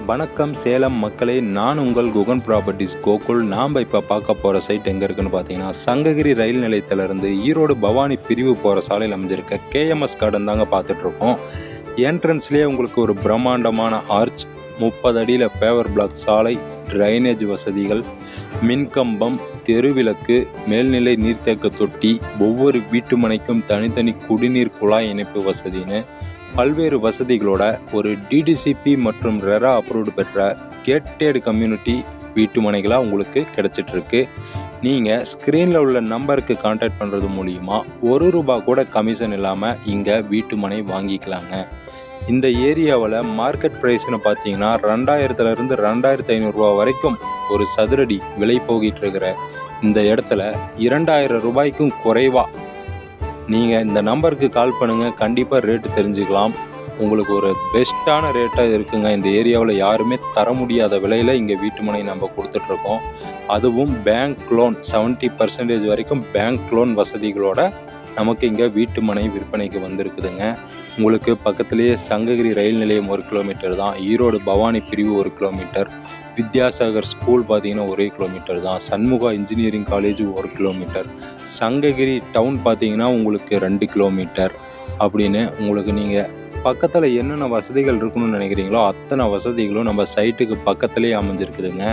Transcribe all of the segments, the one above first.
வணக்கம் சேலம் மக்களே, நான் உங்கள் குகன் ப்ராப்பர்ட்டிஸ் கோகுல். நாம் இப்போ பார்க்க போகிற சைட் எங்கே இருக்குன்னு பார்த்தீங்கன்னா, சங்ககிரி ரயில் நிலையத்திலேருந்து ஈரோடு பவானி பிரிவு போகிற சாலையில் அமைஞ்சிருக்க கேஎம்எஸ் கார்டன் தாங்க பார்த்துட்ருக்கோம். என்ட்ரன்ஸ்லேயே உங்களுக்கு ஒரு பிரம்மாண்டமான ஆர்ச், 30 அடியில் பேவர் பிளாக் சாலை, ட்ரைனேஜ் வசதிகள், மின்கம்பம், தெருவிளக்கு, மேல்நிலை நீர்த்தேக்க தொட்டி, ஒவ்வொரு வீட்டு மனைக்கும் தனித்தனி குடிநீர் குழாய் இணைப்பு வசதின்னு பல்வேறு வசதிகளோட ஒரு டிடிசிபி மற்றும் ரெரா அப்ரூவ்டு பெற்ற கேட்டட் கம்யூனிட்டி வீட்டு மனைகளாக உங்களுக்கு கிடைச்சிட்ருக்கு. நீங்கள் ஸ்க்ரீனில் உள்ள நம்பருக்கு கான்டாக்ட் பண்ணுறது மூலிமா ₹1 கூட கமிஷன் இல்லாமல் இங்கே வீட்டு மனை வாங்கிக்கலாங்க. இந்த ஏரியாவில் மார்க்கெட் ப்ரைஸ்னு பார்த்தீங்கன்னா 2000 2500 வரைக்கும் ஒரு சதுரடி விலை போகிட்டு இருக்கிற இந்த இடத்துல ₹2000 குறைவாக நீங்கள் இந்த நம்பருக்கு கால் பண்ணுங்கள். கண்டிப்பாக ரேட்டு தெரிஞ்சுக்கலாம். உங்களுக்கு ஒரு பெஸ்ட்டான ரேட்டாக இருக்குங்க. இந்த ஏரியாவில் யாருமே தர முடியாத விலையில் இங்கே வீட்டு மனை நம்ம கொடுத்துட்ருக்கோம். அதுவும் பேங்க் லோன் 70% வரைக்கும் பேங்க் லோன் வசதிகளோட நமக்கு இங்கே வீட்டு மனை விற்பனைக்கு வந்திருக்குதுங்க. உங்களுக்கு பக்கத்துலேயே சங்ககிரி ரயில் நிலையம் 1 கிலோமீட்டர் தான், ஈரோடு பவானி பிரிவு 1 கிலோமீட்டர், வித்யாசாகர் ஸ்கூல் பார்த்தீங்கன்னா 1 கிலோமீட்டர் தான், Shanmuga engineering college 1 kilometre, Sankagiri town பார்த்தீங்கன்னா உங்களுக்கு 2 கிலோமீட்டர் அப்படின்னு உங்களுக்கு நீங்கள் பக்கத்தில் என்னென்ன வசதிகள் இருக்கணும்னு நினைக்கிறீங்களோ அத்தனை வசதிகளும் நம்ம சைட்டுக்கு பக்கத்துலேயே அமைஞ்சிருக்குதுங்க.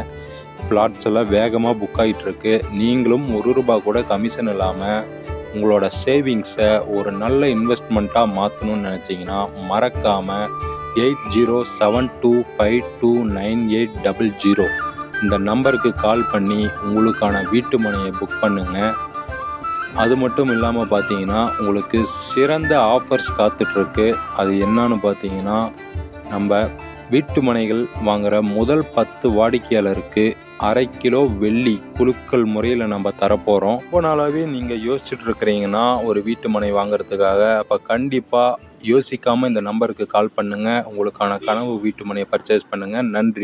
பிளாட்ஸ் எல்லாம் வேகமாக புக் ஆகிட்டுருக்கு. நீங்களும் ₹1 கூட கமிஷன் இல்லாமல் உங்களோட சேவிங்ஸை ஒரு நல்ல இன்வெஸ்ட்மெண்ட்டாக மாற்றணும்னு நினச்சிங்கன்னா மறக்காமல் 8072529800 இந்த நம்பருக்கு கால் பண்ணி உங்களுக்கான வீட்டு மனையை புக் பண்ணுங்கள். அது மட்டும் இல்லாமல் பார்த்தீங்கன்னா உங்களுக்கு சிறந்த ஆஃபர்ஸ் காத்துட்ருக்கு. அது என்னன்னு பார்த்தீங்கன்னா, நம்ம வீட்டு மனைகள் வாங்குகிற முதல் 10 வாடிக்கையாளருக்கு ½ கிலோ வெள்ளி குலுக்கல் முறையில் நம்ம தரப்போகிறோம். ரொம்ப நாளாகவே நீங்கள் யோசிச்சுட்டு இருக்கிறீங்கன்னா ஒரு வீட்டு மனை வாங்குறதுக்காக, அப்போ கண்டிப்பாக யோசிக்காமல் இந்த நம்பருக்கு கால் பண்ணுங்கள். உங்களுக்கான கனவு வீட்டு மனையை பர்ச்சேஸ் பண்ணுங்கள். நன்றி.